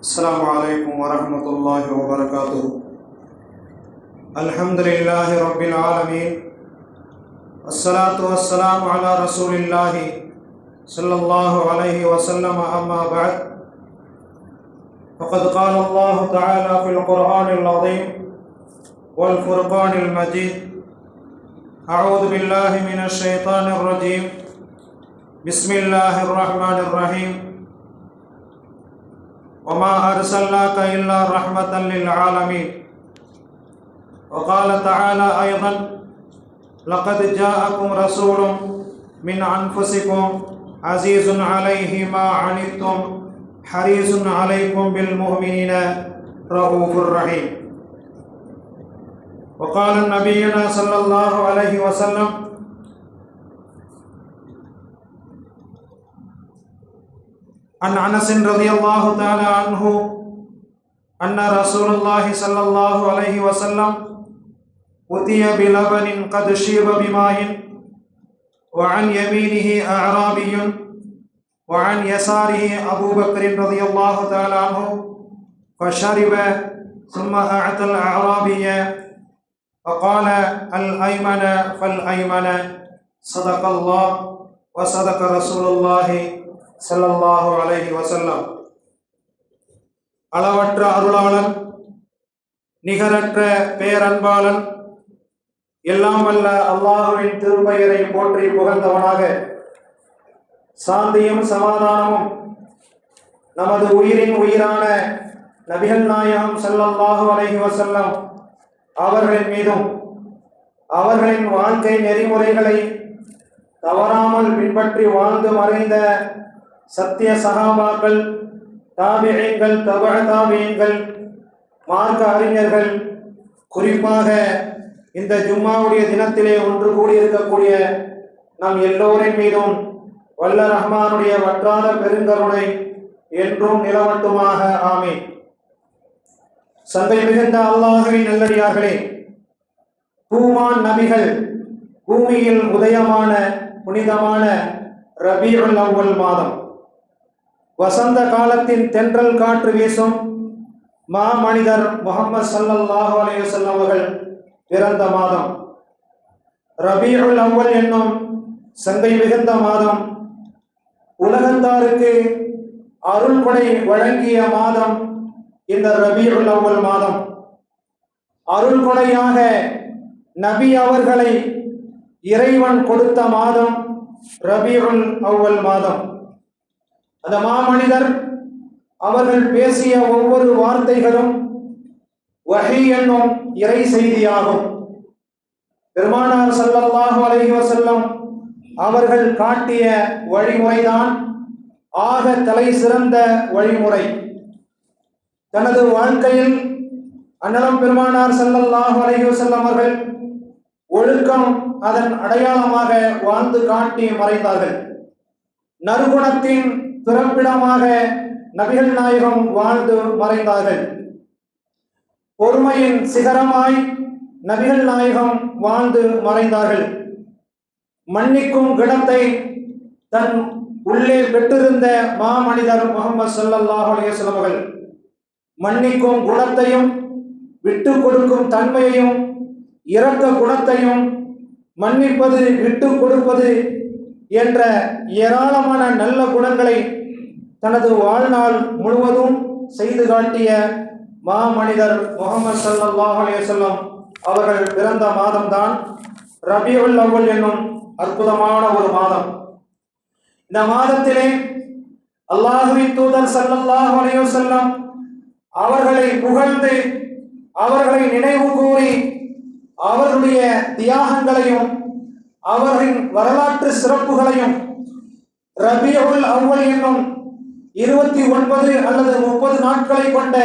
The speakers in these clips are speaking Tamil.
السلام عليكم ورحمة الله وبركاته. الحمد لله رب العالمين، الصلاة والسلام على رسول الله صلى الله عليه وسلم. أما بعد، فقد قال الله تعالى في القرآن العظيم والفرقان المجيد: أعوذ بالله من الشيطان الرجيم، بسم الله الرحمن الرحيم. وما أرسلناك إلا رحمة للعالمين. وقال تعالى أيضا: لقد جاءكم رسول من أنفسكم عزيز عليه ما عنتم حريص عليكم بالمؤمنين رؤوف رحيم. وقال نبينا صلى الله عليه وسلم: عن أنس رضي الله تعالى عنه أن رسول الله صلى الله عليه وسلم أتي بلبن قد شيب بماء، وعن يمينه أعرابي وعن يساره أبو بكر رضي الله تعالى عنه، فشرب ثم أعطى الأعرابي فقال: الأيمن فالأيمن. صدق الله وصدق رسول الله ஸல்லல்லாஹு அலைஹி வஸல்லம். அளவற்ற அருளாளன், நிகரற்ற பேரன்பாளன், எல்லாம் வல்ல அல்லாஹ்வின் திருப்பெயரை போற்றி புகழ்ந்தவனாக, சாந்தியும் சமாதானமும் நமது உயிரின் உயிரான நபிகள் நாயகம் ஸல்லல்லாஹு அலைஹி வஸல்லம் அவர்களின் மீதும், அவர்களின் வாழ்க்கை நெறிமுறைகளை தவறாமல் பின்பற்றி வாழ்ந்து மறைந்த சத்திய சஹாபாக்கள், தாபிஈன்கள், தபஅ தாபிஈன்கள், மார்க்க அறிஞர்கள், குறிப்பாக இந்த ஜும்மாவுடைய தினத்திலே ஒன்று கூடியிருக்கக்கூடிய நம் எல்லோரின் மீதும் வல்ல ரஹ்மானுடைய வற்றாத பெருங்கருணை என்றும் நிலவட்டுமாக. ஆமீன். சங்கை மிகுந்த அல்லாஹ்வின் நல்லடியார்களே, பூமான் நபிகள் பூமியில் உதயமான புனிதமான ரபீஉல் அவ்வல் மாதம், வசந்த காலத்தின் தென்றல் காற்று வீசும் மாமனிதர் முஹம்மது ஸல்லல்லாஹு அலைஹி வஸல்லம் அவர்கள் பிறந்த மாதம். ரபீஉல் அவ்வல் என்னும் சங்கை மிகுந்த மாதம், உலகத்தாருக்கு அருள் கொடை வழங்கிய மாதம் இந்த ரபீஉல் அவ்வல் மாதம். அருள் கொடையாக நபி அவர்களை இறைவன் கொடுத்த மாதம் ரபீஉல் அவ்வல் மாதம். அந்த மாமனிதர் அவர்கள் பேசிய ஒவ்வொரு வார்த்தைகளும் வஹி என்னும் இறை செய்தியாகும். பெருமானார் ஸல்லல்லாஹு அலைஹி வஸல்லம் அவர்கள் காட்டிய வழிமுறைதான் ஆக தலை சிறந்த வழிமுறை. தனது வாழ்க்கையில் அன்னலம் பெருமானார் ஸல்லல்லாஹு அலைஹி வஸல்லம் அவர்கள் ஒழுக்கம் அதன் அடையாளமாக வாழ்ந்து காட்டி மறைந்தார்கள். நறுகுணத்தின் பிறப்பிடமாக நபிகள் நாயகம் வாழ்ந்து மறைந்தார்கள். பொறுமையின் சிகரமாய் நபிகள் நாயகம் வாழ்ந்து மறைந்தார்கள். மன்னிக்கும் குணத்தை தன் உள்ளே பெற்றிருந்த மாமனிதர் முஹம்மது ஸல்லல்லாஹு அலைஹி வஸல்லம் அவர்கள் மன்னிக்கும் குணத்தையும், விட்டு கொடுக்கும் தன்மையையும், இரக்க குணத்தையும், மன்னிப்பது, விட்டு கொடுப்பது என்ற ஏராளமான நல்ல குணங்களை தனது வாழ்நாள் முழுவதும் செய்து காட்டிய மாமனிதர் முஹம்மது ஸல்லல்லாஹு அலைஹி வஸல்லம் அவர்கள் பிறந்த மாதம்தான் ரபீஉல் அவ்வல் என்னும் அற்புதமான ஒரு மாதம். இந்த மாதத்திலே அல்லாஹ்வின் தூதர் ஸல்லல்லாஹு அலைஹி வஸல்லம் அவர்களை புகழ்ந்து, அவர்களை நினைவு கூறி, அவர்களுடைய தியாகங்களையும் அவர்களின் வரலாற்று சிறப்புகளையும் ரபீஉல் அவ்வல் என்னும் 29 அல்லது 30 நாட்களை கொண்ட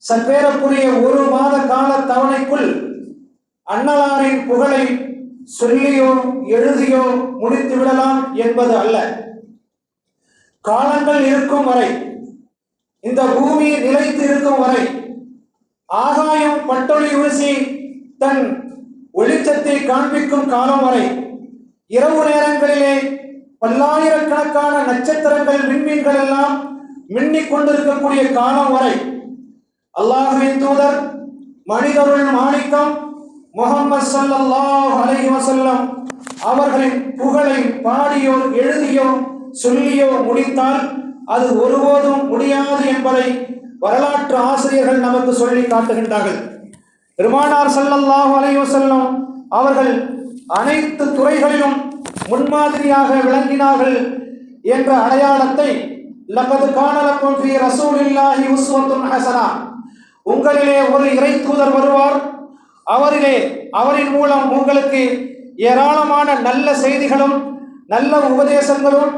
சற்றேறக்குரிய ஒரு மாத கால தவணைக்குள் அன்னலாரின் புகழை சொல்லியோ எழுதியோ முடித்து விடலாம் என்பது அல்ல. காலங்கள் இருக்கும் வரை, இந்த பூமி நிலைத்து இருக்கும் வரை, ஆகாயம் பட்டொளி வீசி தன் ஒளிச்சத்தை காண்பிக்கும் காலம் வரை, இரவு நேரங்களிலே பல்லாயிரக்கணக்கான நட்சத்திரங்கள், விண்மீன்கள் எல்லாம் மின்னிக் கொண்டிருக்கக்கூடிய காலம் வரை அல்லாஹ்வின் தூதர் மனிதருள் மாணிக்கம் முஹம்மது ஸல்லல்லாஹு அலைஹி வஸல்லம் அவர்களின் புகழை பாடியோ எழுதியோ சொல்லியோ முடித்தால் அது ஒருபோதும் முடியாது என்பதை வரலாற்று ஆசிரியர்கள் நமக்கு சொல்லி காட்டுகின்றார்கள். பெருமானார் ஸல்லல்லாஹு அலைஹி வஸல்லம் அவர்கள் அனைத்து துறைகளிலும் முன்மாதிரியாக விளங்கினார்கள் என்ற அடையாளத்தை லகத் கான லக்கும் ஃபீ ரசூலில்லாஹி உஸ்வத்துன் ஹஸனா, உங்களிலே ஒரு இறை தூதர் வருவார், அவரின் மூலம் உங்களுக்கு ஏராளமான நல்ல செய்திகளும் நல்ல உபதேசங்களும்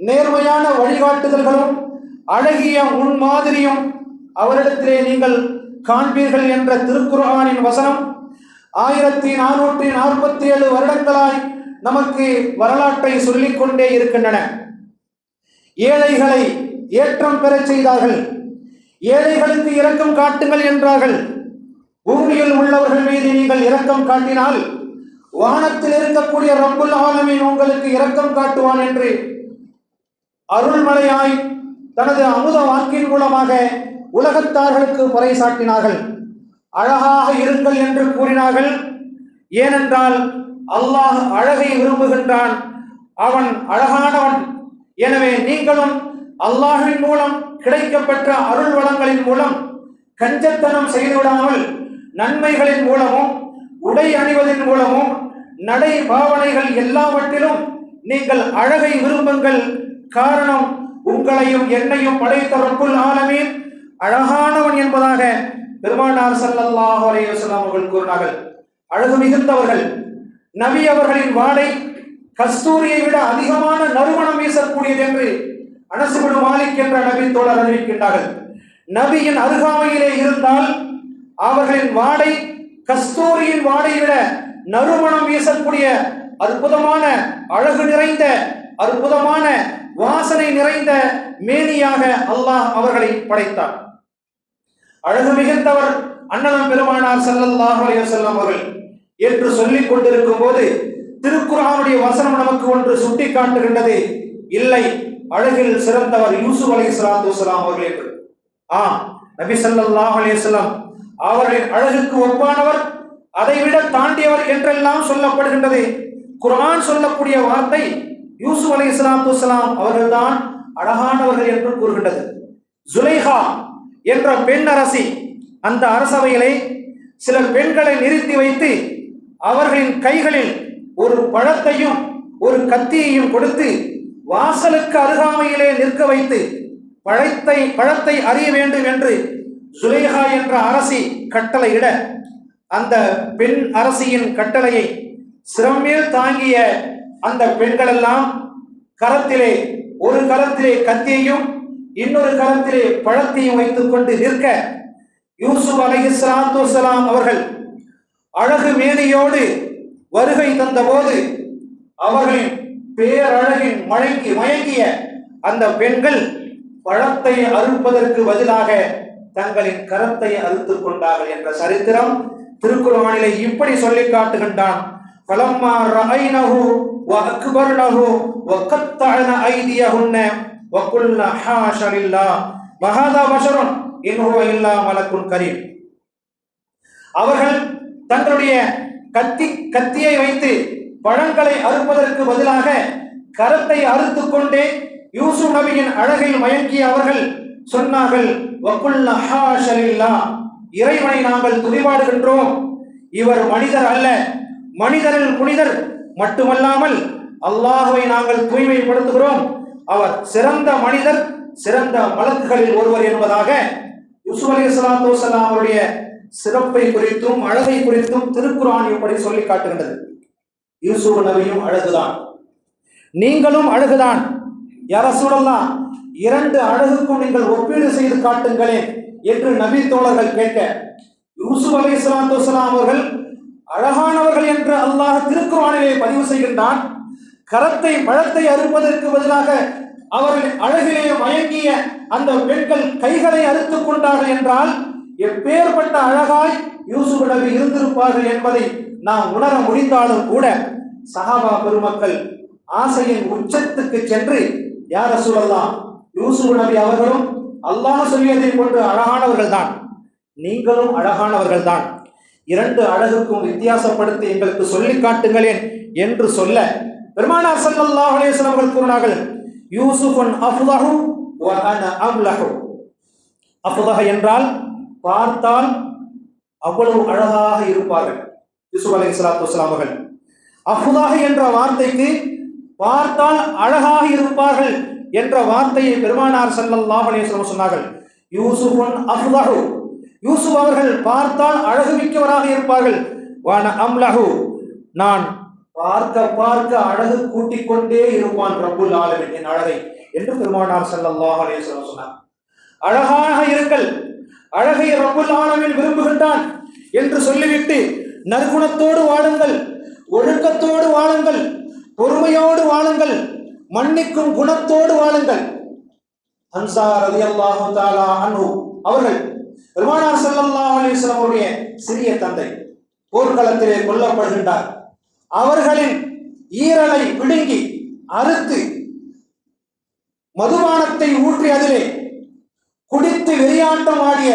நேர்மையான வழிகாட்டுதல்களும் அழகிய முன்மாதிரியும் அவரிடத்திலே நீங்கள் காண்பீர்கள் என்ற திருக்குர்ஆனின் வசனம் 1447 வருடங்களாய் நமக்கு வரலாற்றை சொல்லிக்கொண்டே இருக்கின்றன. ஏழைகளை ஏற்றம் பெறச் செய்தார்கள், ஏழைகளுக்கு இரக்கம் காட்டுங்கள் என்றார்கள். பூமியில் உள்ளவர்கள் மீது நீங்கள் இரக்கம் காட்டினால் வானத்தில் இருக்கக்கூடிய ரப்புல் ஆலமீன் உங்களுக்கு இரக்கம் காட்டுவான் என்று அருள்மலையாய் தனது அமுத வாக்கின் மூலமாக உலகத்தார்களுக்கு பறைசாட்டினார்கள். அழகாக இருங்கள் என்று கூறினார்கள். ஏனென்றால் அல்லாஹ் அழகை விரும்புகின்றான், அவன் அழகானவன். எனவே நீங்களும் அல்லாஹ்வின் மூலம் கிடைக்கப்பெற்ற அருள் வளங்களின் மூலம் கஞ்சத்தனம் செய்துவிடாமல் நன்மைகளின் மூலமும் உடை அணிவதன் மூலமும் நடை பாவனைகள் எல்லாவற்றிலும் நீங்கள் அழகை விரும்புங்கள். காரணம், உங்களையும் என்னையும் படைத்த ரப்புல் ஆலமீன் அழகானவன் என்பதாக பெருமானார் ஸல்லல்லாஹு அலைஹி வஸல்லம் அவர்கள் கூறினார்கள். அழகு மிகுந்தவர்கள். நபி அவர்களின் வாடை கஸ்தூரியை விட அதிகமான நறுமணம் வீசக்கூடியது என்று அனஸ் இப்னு மாலிக் என்ற நபி தோழர் அறிவிக்கின்றார்கள். நபியின் அருகாமையிலே இருந்தால் அவர்களின் வாடை கஸ்தூரியின் வாடை விட நறுமணம் வீசக்கூடிய அற்புதமான அழகு நிறைந்த அற்புதமான வாசனை நிறைந்த மேனியாக அல்லாஹ் அவர்களை படைத்தார். அழகு மிகுந்தவர் அண்ணலம் பெருமானார் ஸல்லல்லாஹு அலைஹி வஸல்லம் அவர்கள் என்று சொல்லிக் கொண்டிருக்கும் போது திருக்குர்ஆனுடைய வசனம் நமக்கு ஒன்று சுட்டி காட்டுகின்றது. இல்லை, அழகில் சிறந்தவர் யூசுப் அலைஹிஸ்ஸலாத்து வஸலாம் அவர்கள் என்று. நபி ஸல்லல்லாஹு அலைஹி வஸல்லம் அவர்களின் அழகுக்கு ஒப்பானவர், அதைவிட தாண்டியவர் என்றெல்லாம் சொல்லப்படுகின்றது. குர்ஆன் சொல்லக்கூடிய வார்த்தை யூசுப் அலைஹிஸ்ஸலாத்து வஸலாம் அவர்கள்தான் அழகானவர்கள் என்று கூறுகின்றது. ஜுலைஹா என்ற பெண் அரசி, அந்த அரசவையிலே சில பெண்களை நிறுத்தி வைத்து அவர்களின் கைகளில் ஒரு பழத்தையும் ஒரு கத்தியையும் கொடுத்து வாசலுக்கு அருகாமையிலே நிற்க வைத்து பழத்தை அறிய வேண்டும் என்று ஜுலைஹா என்ற அரசி கட்டளையிட, அந்த பெண் அரசியின் கட்டளையை சிரமேல் தாங்கிய அந்த பெண்களெல்லாம் கரத்திலே ஒரு கரத்திலே கத்தியையும் இன்னொரு கரத்திலே பழத்தையும் வைத்துக் கொண்டு நிற்க, யூசுப் அலைஹிஸ்ஸலாத்து வஸலாம் அவர்கள் அழகு மேனியோடு வருகை தந்தபோது அவர்களின் பேரழகின் மயங்கிய அந்த பெண்கள் பழத்தை அறுப்பதற்கு பதிலாக தங்களின் கரத்தை அறுத்துக் கொண்டார்கள் என்ற சரித்திரம் திருக்குர்ஆனிலே இப்படி சொல்லி காட்டுகின்றான். ஃபலம்மா ரஐனஹு வஅக்பர்னஹு வகத்தஅன ஐதியஹுன்ன வகுல்ன ஹாஷ லில்லாஹ் வஹாதா பஷருன் இன் ஹுவ இல்லா மலக்குன் கரீம். அவர்கள் தங்களுடைய கத்தியை வைத்து பழங்களை அறுப்பதற்கு பதிலாக கரத்தை அறுத்து கொண்டே யூசுப் நபியின் அழகில் மயங்கிய அவர்கள் சொன்னார்கள், வகுல்ன ஹாஷ லில்லாஹ், இறைவனை நாங்கள் துதிபாடுகின்றோம், இவர் மனிதர் அல்ல, மனிதரில் புனிதர் மட்டுமல்லாமல் அல்லாஹ்வை நாங்கள் தூய்மைப்படுத்துகிறோம், அவர் சிறந்த மனிதர், சிறந்த மலக்குகளில் ஒருவர் என்பதாக யூசுப் அலைஹிஸ்ஸலாத்து வஸலாம் அவருடைய சிறப்பை குறித்தும் அழகை குறித்தும் திருக்குர்ஆன் இப்படி சொல்லி காட்டுகின்றது. யூசுப் நபியும் அழகுதான், நீங்களும் அழகுதான். யா ரசூலல்லாஹ், இரண்டு அழகுக்கும் நீங்கள் ஒப்பீடு செய்து காட்டுங்களேன் என்று நபி தோழர்கள் கேட்க, யூசுப் அலைஹிஸ்ஸலாத்து வஸலாம் அவர்கள் அழகானவர்கள் என்று அல்லாஹ் திருக்குர்ஆனிலே பதிவு செய்கின்றான். பழத்தை அறுப்பதற்கு பதிலாக அவர்கள் அழகிலே மயங்கிய அந்த பெண்கள் கைகளை அறுத்துக் கொண்டார்கள் என்றால் எப்பேற்பட்ட அழகாய் யூசுப் நபி இருந்திருப்பார்கள் என்பதை நாம் உணர முடிந்தாலும் கூட சஹாபா பெருமக்கள் ஆசையின் உச்சத்துக்கு சென்று, யா ரசூலல்லாஹ், யூசுப் நபி அவர்களும் அல்லாஹ் சொல்லியதை போன்று அழகானவர்கள் தான், நீங்களும் அழகானவர்கள் தான், இரண்டு அழகுக்கும் வித்தியாசப்படுத்தி எங்களுக்கு சொல்லி காட்டுங்களேன் என்று சொல்ல பெருமானார் ஸல்லல்லாஹு அலைஹி வஸல்லம் அவர்கள் கூறினார்கள், யூசுஃபுன் அஃதஹு வ அன அம்லஹு. அஃதஹ என்றால் பார்த்தால் அவ்வளவு அழகாக இருப்பார்கள் யூசுப் அலைஹிஸ்ஸலாத்து வஸ்ஸலாம் அவர்கள். அஃதஹ என்ற வார்த்தைக்கு பார்த்தால் அழகாக இருப்பார்கள் என்ற வார்த்தையை பெருமானார் ஸல்லல்லாஹு அலைஹி வஸல்லம் சொன்னார்கள். யூசுஃபுன் அஃதஹு, யூசுப் அவர்கள் பார்த்தால் அழகு மிக்கவராக இருப்பார்கள். வான அம்லஹு, நான் பார்க்க பார்க்க அழகு கூட்டிக் கொண்டே இருப்பான் ரப்புல் ஆலமீன் என் அழகை என்று பெருமானார் ஸல்லல்லாஹு அலைஹி வஸல்லம் சொன்னார். அழகாக இருங்கள், அழகை ரப்புல் ஆலமீன் விரும்புகின்றான் என்று சொல்லிவிட்டு நற்குணத்தோடு வாழுங்கள், ஒழுக்கத்தோடு வாழுங்கள், பொறுமையோடு வாழுங்கள், மன்னிக்கும் குணத்தோடு வாழுங்கள். ஹன்சா ரலியல்லாஹு தஆலா அன்ஹு அவர்கள் பெருமானார் ஸல்லல்லாஹு அலைஹி வஸல்லம் அவருடைய சிறிய தந்தை போர்க்களத்திலே கொல்லப்படுகின்றார். அவர்களின் ஈரலை பிடுங்கி அறுத்து மதுபானத்தை ஊற்றி அதிலே குடித்து வெறியாட்டம் ஆடிய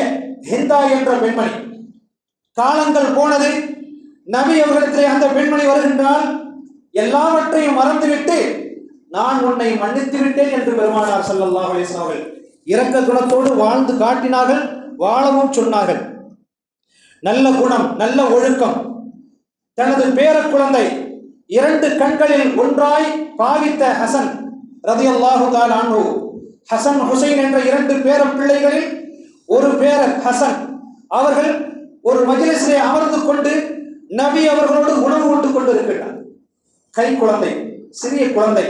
ஹிந்தா என்ற பெண்மணி. காலங்கள் போனது, நபி அவர்களிடத்திலே அந்த பெண்மணி வருகின்றால் எல்லாவற்றையும் மறந்துவிட்டு நான் உன்னை மன்னித்து விட்டேன் என்று பெருமானார் ஸல்லல்லாஹு அலைஹி வஸல்லம் அவர்கள் இரக்க குணத்தோடு வாழ்ந்து காட்டினார்கள், வாழவும் சொன்னார்கள். நல்ல குணம், நல்ல ஒழுக்கம். தனது பேர குழந்தை இரண்டு கண்களில் ஒன்றாய் பாவித்த ஹசன் ரலியல்லாஹு தஆலா அன்ஹு, ஹசன் ஹுசைன் என்ற இரண்டு பேர பிள்ளைகளில் ஒரு பேரன் ஹசன் அவர்கள் ஒரு மஜ்லிஸிலே அமர்ந்து கொண்டு நபி அவர்களோடு உணவு உண்டு கொண்டு இருக்கிறார். கை குழந்தை, சிறிய குழந்தை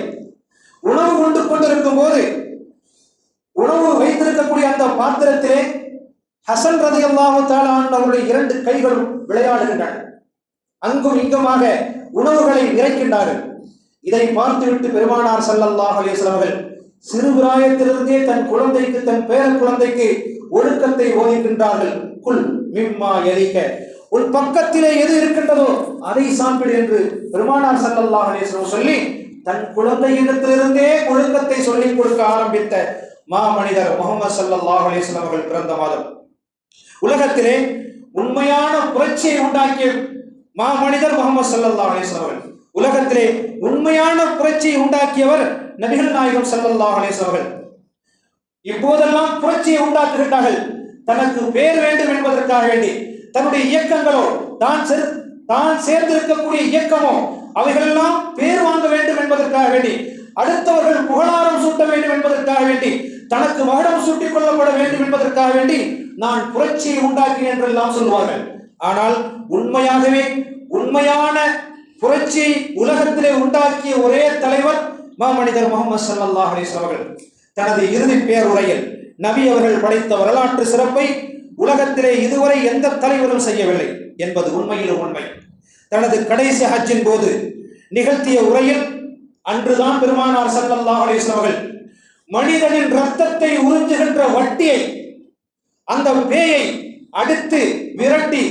உணவு உண்டு கொண்டிருக்கும் போது உணவு வைத்திருக்கக்கூடிய அந்த பாத்திரத்திலே ஹசன் ரலியல்லாஹு தஆலா அன்ஹு அவருடைய இரண்டு கைகளும் விளையாடுகின்றன. அங்கும் இங்குமாக உணவுகளை இறைக்கின்றார்கள். இதை பார்த்துவிட்டு பெருமானார் ஸல்லல்லாஹு அலைஹி வஸல்லம் அவர்கள் சிறு பிராயத்திலிருந்தே தன் குழந்தைக்கு, தன் பேர குழந்தைக்கு ஒழுக்கத்தை போதிக்கின்றார்கள். குல் மிம்மா யலிக, உன் பக்கத்திலே எது இருக்கின்றதோ அதை சாப்பிடு என்று பெருமானார் ஸல்லல்லாஹு அலைஹி வஸல்லம் சொல்லி தன் குழந்தையிடத்திலிருந்தே ஒழுக்கத்தை சொல்லிக் கொடுக்க ஆரம்பித்த மாமனிதர் முஹம்மது ஸல்லல்லாஹு அலைஹி வஸல்லம் அவர்கள் பிறந்த மாதம். உலகத்திலே உண்மையான புரட்சியை உண்டாக்கிய மாமனிதர் முஹம்மது ஸல்லல்லாஹு அலைஹி வஸல்லம் அவர்கள். உலகத்திலே உண்மையான புரட்சியை உண்டாக்கியவர் நபிகள் நாயகம் ஸல்லல்லாஹு அலைஹி வஸல்லம் அவர்கள். இப்போதெல்லாம் புரட்சியை உண்டாக்குகின்றார்கள், தனக்கு பேர் வேண்டும் என்பதற்காக வேண்டி. தன்னுடைய இயக்கங்களோ, தான் சேர்ந்திருக்கக்கூடிய இயக்கமோ அவைகளெல்லாம் பேர் வாங்க வேண்டும் என்பதற்காக வேண்டி, அடுத்தவர்கள் புகழாரம் சூட்ட வேண்டும் என்பதற்காக வேண்டி, தனக்கு மகுடம் சூட்டிக் கொள்ளப்பட வேண்டும் என்பதற்காக வேண்டி நான் புரட்சியை உண்டாக்கினேன் என்றெல்லாம் சொல்வார்கள். ஆனால் உண்மையாகவே உண்மையான புரட்சியை உலகத்திலே உண்டாக்கிய ஒரே தலைவர் மாமனிதர் முஹம்மது ஸல்லல்லாஹு அலைஹி வஸல்லம் அவர்கள். தனது இறுதி பேருரையில் நபி அவர்கள் படைத்த வரலாற்று சிறப்பை உலகத்திலே இதுவரை எந்த தலைவரும் செய்யவில்லை என்பது உண்மையிலும் உண்மை. தனது கடைசி ஹஜ்ஜின் போது நிகழ்த்திய உரையில் அன்றுதான் பெருமானார் ஸல்லல்லாஹு அலைஹி வஸல்லம் அவர்கள் மனிதனின் ரத்தத்தை உறிஞ்சுகின்ற வட்டியை, அந்த பேயை அடித்து விரட்டி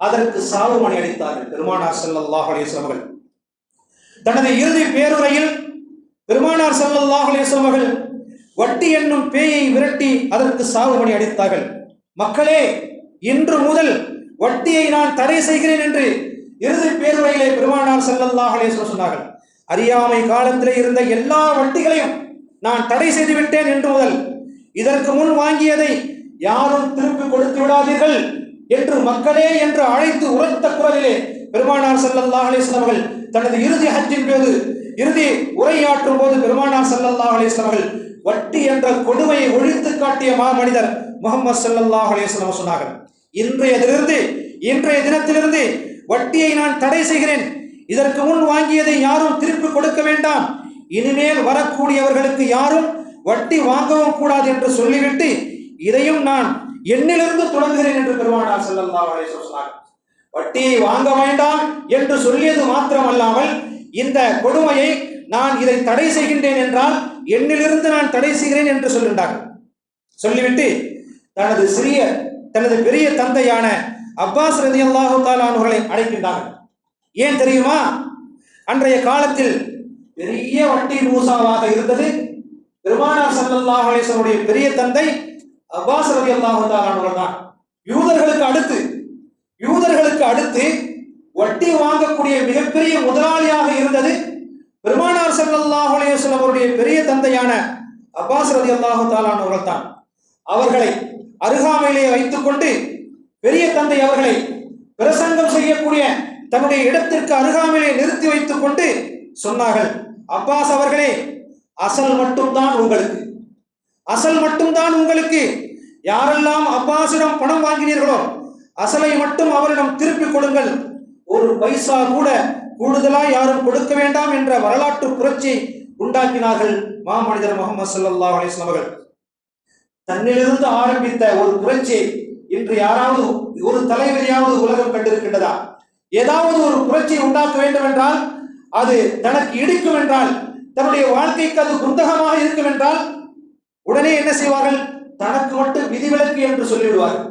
அதற்கு சாவு மணி அடித்தார்கள் பெருமானார் ஸல்லல்லாஹு அலைஹி வஸல்லம் அவர்கள். தனது இறுதி பேருரையில் பெருமானார் ஸல்லல்லாஹு அலைஹி வஸல்லம் அவர்கள் வட்டி என்னும் பேயை விரட்டி அதற்கு சாவு மணி அடித்தார்கள். மக்களே, இன்று முதல் வட்டியை நான் தடை செய்கிறேன் என்று இறுதி பேருரையிலே பெருமானார் ஸல்லல்லாஹு அலைஹி வஸல்லம் சொன்னார்கள். அறியாமை காலத்திலே இருந்த எல்லா வட்டிகளையும் நான் தடை செய்து விட்டேன் என்று முதல், இதற்கு முன் வாங்கியதை யாரும் திருப்பி கொடுத்து விடாதீர்கள் என்று மக்களே என்று அழைத்து உரத்த குரலிலே பெருமானார் ஸல்லல்லாஹு அலைஹி வஸல்லம் அவர்கள் தனது இறுதி ஹஜ்ஜின் போது இறுதி உரையாற்றும் போது பெருமானார் ஸல்லல்லாஹு அலைஹி வஸல்லம் அவர்கள் வட்டி என்ற கொடுமையை ஒழித்து காட்டிய மாமனிதர் முஹம்மது ஸல்லல்லாஹு அலைஹி வஸல்லம் சொன்னார்கள். இன்றைய தினத்திலிருந்து வட்டியை நான் தடை செய்கிறேன். இதற்கு முன் வாங்கியதை யாரும் திருப்பி கொடுக்க வேண்டாம். இனிமேல் வரக்கூடியவர்களுக்கு யாரும் வட்டி வாங்கவும் கூடாது என்று சொல்லிவிட்டு இதையும் நான் என்னிலிருந்து தொடங்குகிறேன் என்று பெருமானார் ஸல்லல்லாஹு அலைஹி வஸல்லம் சொன்னார்கள். வட்டியை வாங்க வேண்டாம் என்று சொல்லியது மாத்திரமல்லாமல் இந்த கொடுமையை நான் இதை தடை செய்கின்றேன் என்றால் என்னிலிருந்து நான் தடை செய்கிறேன் என்று சொல்கின்றார்கள். சொல்லிவிட்டு தனது பெரிய தந்தையான அப்பாஸ் ரலியல்லாஹு தஆலா அவர்களை அழைக்கின்றார்கள். ஏன் தெரியுமா? அன்றைய காலத்தில் பெரிய வட்டி மூசாவாக இருந்தது பெருமானார் ஸல்லல்லாஹு அலைஹி வஸல்லம் பெரிய தந்தை அப்பாஸ் ரலியல்லாஹு தஆலா அவர்கள் தான். யூதர்களுக்கு அடுத்து வட்டி வாங்கக்கூடிய மிகப்பெரிய முதலாளியாக இருந்தது பெருமானார் ஸல்லல்லாஹு அலைஹி வஸல்லம் அவருடைய பெரிய தந்தையான அப்பாஸ் ரலியல்லாஹு தஆலா அவர்கள் தான். அவர்களை அருகாமையிலே வைத்துக் கொண்டு பெரிய தந்தை அவர்களை பிரசங்கம் செய்யக்கூடிய தன்னுடைய இடத்திற்கு அருகாமையிலே நிறுத்தி வைத்துக் கொண்டு சொன்னார்கள், அப்பாஸ் அவர்களே, அசல் மட்டும்தான் உங்களுக்கு. யாரெல்லாம் அப்பாஸிடம் பணம் வாங்கினீர்களோ அசலை மட்டும் அவரிடம் திருப்பிக் கொடுங்கள். ஒரு பைசா கூட கூடுதலாக யாரும் கொடுக்க வேண்டாம் என்ற வரலாற்று புரட்சியை உண்டாக்கினார்கள் மாமனிதர் முஹம்மது ஸல்லல்லாஹு அலைஹி வஸல்லம் அவர்கள். தன்னிலிருந்து ஆரம்பித்த ஒரு புரட்சியை இன்று யாராவது ஒரு தலைவரையாவது உலகம் கண்டிருக்கின்றதா? ஏதாவது ஒரு புரட்சியை உண்டாக்க வேண்டும் என்றால், அது தனக்கு இடிக்கும் என்றால், தன்னுடைய வாழ்க்கைக்கு அது குந்தகமாக இருக்கும் என்றால் உடனே என்ன செய்வார்கள்? தனக்கு மட்டும் விதிவிலக்கு என்று சொல்லிவிடுவார்கள்.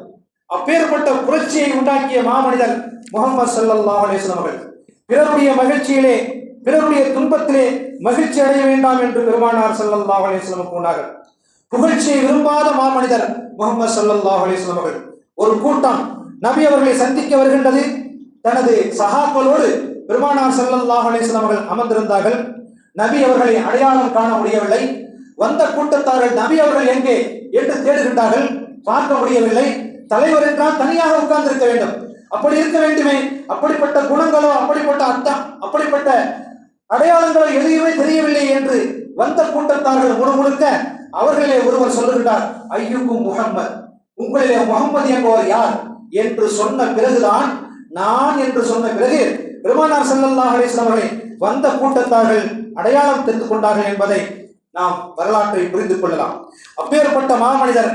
அப்பேற்பட்ட புரட்சியை உண்டாக்கிய மாமனிதர் முஹம்மது ஸல்லல்லாஹு அலைஹி வஸல்லம் அவர்கள் பிறருடைய மகிழ்ச்சியிலே, பிறருடைய துன்பத்திலே மகிழ்ச்சி அடைய வேண்டாம் என்று பெருமானார் ஸல்லல்லாஹு அலைஹி வஸல்லம் கூறினார்கள். புகழ்ச்சியை விரும்பாத மாமனிதர் முஹம்மது ஸல்லல்லாஹு அலைஹி வஸல்லம் அவர்கள். ஒரு கூட்டம் நபி அவர்களை சந்திக்க வருகின்றது. தனது சஹாக்களோடு பெருமானார் ஸல்லல்லாஹு அலைஹி வஸல்லம் அவர்கள் அமர்ந்திருந்தார்கள். நபி அவர்களை அடையாளம் காண முடியவில்லை. வந்த கூட்டத்தார்கள் நபி அவர்கள் எங்கே என்று தேடுகின்றார்கள். பார்க்க முடியவில்லை. தலைவர் என்றால் தனியாக உட்கார்ந்திருக்க வேண்டும். அப்படி இருக்க வேண்டுமே. அப்படிப்பட்ட குணங்களோ, அப்படிப்பட்ட அடையாளங்களோ எதுவுமே தெரியவில்லை என்று வந்த கூட்டத்தார்கள் முழுமுழுக்க அவர்களே ஒருவர் சொல்லுகின்றார், ஐயுக்கும் முஹம்மது, உங்களிலே முகம்மது என்பவர் யார் என்று சொன்ன பிறகுதான், நான் என்று சொன்ன பிறகு பெருமானார் ஸல்லல்லாஹு அலைஹி வஸல்லம் அவர்களை வந்த கூட்டத்தார்கள் அடையாளம் தெரிந்து கொண்டார்கள் என்பதை நாம் வரலாற்றை புரிந்து கொள்ளலாம். அப்பேற்பட்ட மாமனிதர்,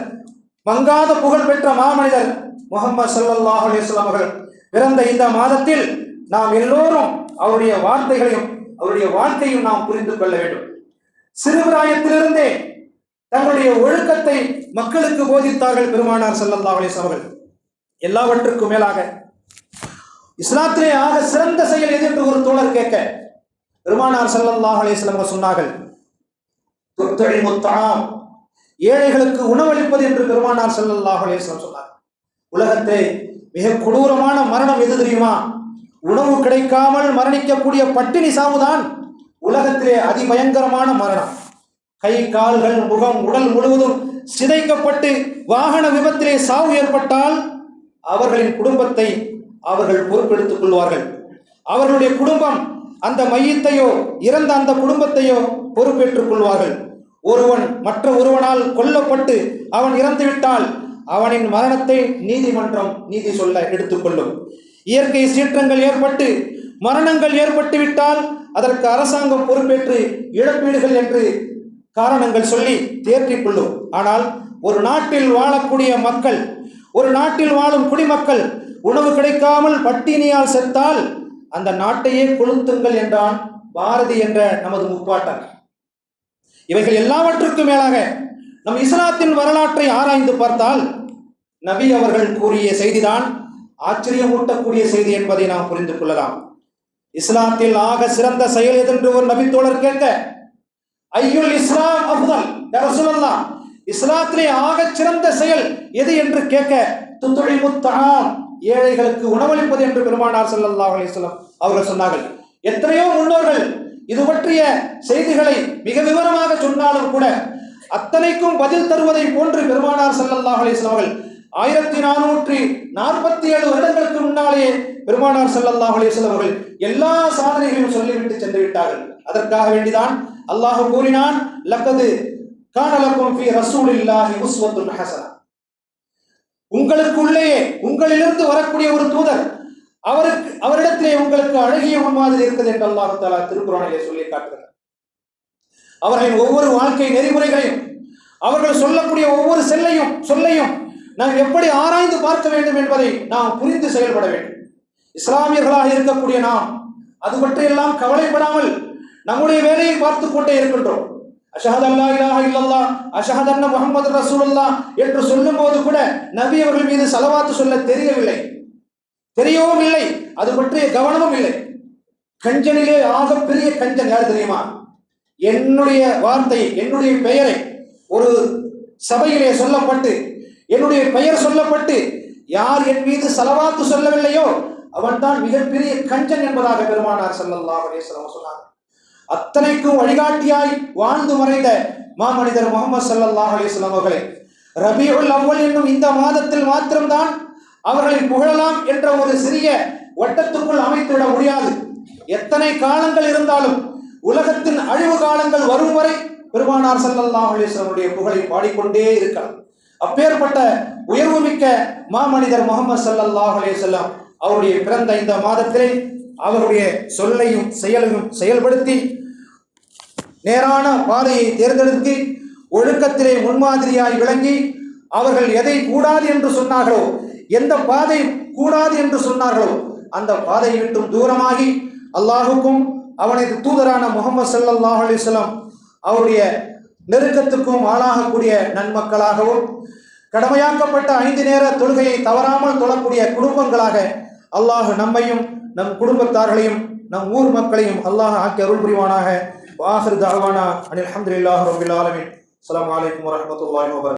மங்காத புகழ் பெற்ற மாமனிதர் முஹம்மது ஸல்லல்லாஹு அலைஹி வஸல்லம் அவர்கள் பிறந்த இந்த மாதத்தில் நாம் எல்லோரும் அவருடைய வார்த்தைகளையும் அவருடைய வாழ்க்கையும் நாம் புரிந்து கொள்ள வேண்டும். சிறுபிராயத்திலிருந்தே தங்களுடைய ஒழுக்கத்தை மக்களுக்கு போதித்தார்கள் பெருமானார் ஸல்லல்லாஹு அலைஹி வஸல்லம் அவர்கள். எல்லாவற்றுக்கும் மேலாக இஸ்லாத்திலே ஆக சிறந்த செயல் எது என்று ஒரு தோழர் கேட்க, பெருமானார் ஸல்லல்லாஹு அலைஹி வஸல்லம் சொன்னார்கள், ஏழைகளுக்கு உணவளிப்பது என்று பெருமானார் ஸல்லல்லாஹு அலைஹி வஸல்லம் சொன்னார். உலகத்திலே மிக கொடூரமான மரணம் எது தெரியுமா? உணவு கிடைக்காமல் மரணிக்கக்கூடிய பட்டினி சாவுதான் உலகத்திலே அதிபயங்கரமான மரணம். கை, கால்கள், முகம், உடல் முழுவதும் சிதைக்கப்பட்டு வாகன விபத்திலே சாவு ஏற்பட்டால் அவர்களின் குடும்பத்தை அவர்கள் பொறுப்பெடுத்துக் கொள்வார்கள். அவர்களுடைய குடும்பம் அந்த மையத்தையோ இறந்த அந்த குடும்பத்தையோ பொறுப்பேற்றுக் கொள்வார்கள். ஒருவன் மற்ற ஒருவனால் கொல்லப்பட்டு அவன் இறந்துவிட்டால் அவனின் மரணத்தை நீதிமன்றம் நீதி சொல்ல எடுத்துக்கொள்ளும். இயற்கை சீற்றங்கள் ஏற்பட்டு மரணங்கள் ஏற்பட்டு விட்டால் அதற்கு அரசாங்கம் பொறுப்பேற்று இழப்பீடுகள் என்று காரணங்கள் சொல்லி தேற்றிக் கொள்ளும். ஆனால் ஒரு நாட்டில் வாழக்கூடிய மக்கள், ஒரு நாட்டில் வாழும் குடிமக்கள் உணவு கிடைக்காமல் பட்டினியால் செத்தால் அந்த நாட்டையே கொளுத்துங்கள் என்றான் பாரதி என்ற நமது முப்பாட்டன். இவைகள் எல்லாவற்றுக்கும் மேலாக நம் இஸ்லாத்தின் வரலாற்றை ஆராய்ந்து பார்த்தால் நபி அவர்கள் கூறிய செய்திதான் ஆச்சரியமூட்டக்கூடிய செய்தி என்பதை நாம் புரிந்து கொள்ளலாம். இஸ்லாத்தில் ஆக சிறந்த செயல் எதென்று ஒரு நபி தோழர் கேட்க, ஐயுல் இஸ்லாம் அஃதல் யா ரசூலல்லாஹ், இஸ்லாத்திலே ஆக சிறந்த செயல் எது என்று கேட்க, துத்இமுத் தஆம், ஏழைகளுக்கு உணவளிப்பது என்று பெருமானார் ஸல்லல்லாஹு அலைஹி வஸல்லம் அவர்கள் சொன்னார்கள். எத்தனையோ முன்னோர்கள் இது பற்றிய செய்திகளை மிக விவரமாக சொன்னாலும் கூட அத்தனைக்கும் பதில் தருவதை போன்று பெருமானார் ஸல்லல்லாஹு அலைஹி வஸல்லம் அவர்கள் 1447 வருடங்களுக்கு முன்னாலே பெருமானார் ஸல்லல்லாஹு அலைஹி வஸல்லம் அவர்கள் எல்லா சாதனைகளையும் சொல்லிவிட்டு சென்று விட்டார்கள். அதற்காக வேண்டிதான் அல்லாஹ் கூறினான், லக்கது கான லக்கும் ஃபீ ரசூலில்லாஹி உஸ்வத்துன் ஹஸனா, உங்களுக்குள்ளேயே உங்களிலிருந்து வரக்கூடிய ஒரு தூதர் அவரிடத்திலே உங்களுக்கு அழகிய முன்மாதிரி இருக்குது என்று அல்லாஹ் தஆலா திருக்குர்ஆனிலே சொல்லி காட்டுகிறார். அவர்களின் ஒவ்வொரு வாழ்க்கை நெறிமுறைகளையும் அவர்கள் சொல்லக்கூடிய ஒவ்வொரு சொல்லையும் நாம் எப்படி ஆராய்ந்து பார்க்க வேண்டும் என்பதை நாம் புரிந்து செயல்பட வேண்டும். இஸ்லாமியர்களாக இருக்கக்கூடிய நாம் அது பற்றியெல்லாம் கவலைப்படாமல் நம்முடைய வேலையை பார்த்து கொண்டே இருக்கின்றோம். அஷ்ஹது அல்லா இலாஹ இல்லல்லாஹ், அஷ்ஹது அன்ன முஹம்மது ரசூலுல்லாஹ் என்று சொல்லும் போது கூட நபி அவர்கள் மீது ஸலவாத்து சொல்ல தெரியவும் இல்லை, அது பற்றிய கவனமும் இல்லை. கஞ்சனிலே ஆக பெரிய கஞ்சன் யார் தெரியுமா? என்னுடைய வார்த்தையை, என்னுடைய பெயரை ஒரு சபையிலே சொல்லப்பட்டு என்னுடைய பெயர் சொல்லப்பட்டு யார் என் மீது ஸலவாத்து சொல்லவில்லையோ அவன்தான் மிகப்பெரிய கஞ்சன் என்பதாக பெருமானார் ஸல்லல்லாஹு அலைஹி வஸல்லம் சொன்னார். அத்தனைக்கும் வழிகாட்டியாய் வாழ்ந்து மறைந்த மாமனிதர் முஹம்மது ஸல்லல்லாஹு அலைஹி வஸல்லம் அவர்களே, ரபீஉல் அவ்வல் என்னும் இந்த மாதத்தில் மாத்திரம்தான் அவர்களை புகழலாம் என்ற ஒரு சிறிய வட்டத்துக்குள் அமைத்துவிட முடியாது. எத்தனை காலங்கள் இருந்தாலும் உலகத்தின் அழிவு காலங்கள் வரும் வரை பெருமானார் ஸல்லல்லாஹு அலைஹி வஸல்லம் புகழை பாடிக்கொண்டே இருக்கலாம். அப்பேற்பட்ட உயர்வுமிக்க மாமனிதர் முஹம்மது ஸல்லல்லாஹு அலைஹி வஸல்லம் அவருடைய பிறந்த இந்த மாதத்திலே அவருடைய சொல்லையும் செயலையும் செயல்படுத்தி நேரான பாதையை தேர்ந்தெடுத்து ஒழுக்கத்திலே முன்மாதிரியாய் விளங்கி அவர்கள் எதை கூடாது என்று சொன்னார்களோ, எந்த பாதை கூடாது என்று சொன்னார்களோ அந்த பாதையை விட்டும் தூரமாகி அல்லாஹுக்கும் அவனது தூதரான முஹம்மது ஸல்லல்லாஹு அலைஹி வஸல்லம் அவருடைய நெருக்கத்துக்கும் ஆளாகக்கூடிய நன்மக்களாகவும் கடமையாக்கப்பட்ட 5 நேர தொழுகையை தவறாமல் தொழக்கூடிய குடும்பங்களாக அல்லாஹ் நம்மையும் நம் குடும்பத்தார்களையும் நம் ஊர் மக்களையும் அல்லாஹ் ஆக்கி அருள் புரிவானாக. வாஹிரு தஅவானா அனில் ஹம்துலில்லாஹி ரப்பில் ஆலமீன். அஸ்ஸலாமு அலைக்கும் வரஹ்மத்துல்லாஹி வபரகாத்துஹு.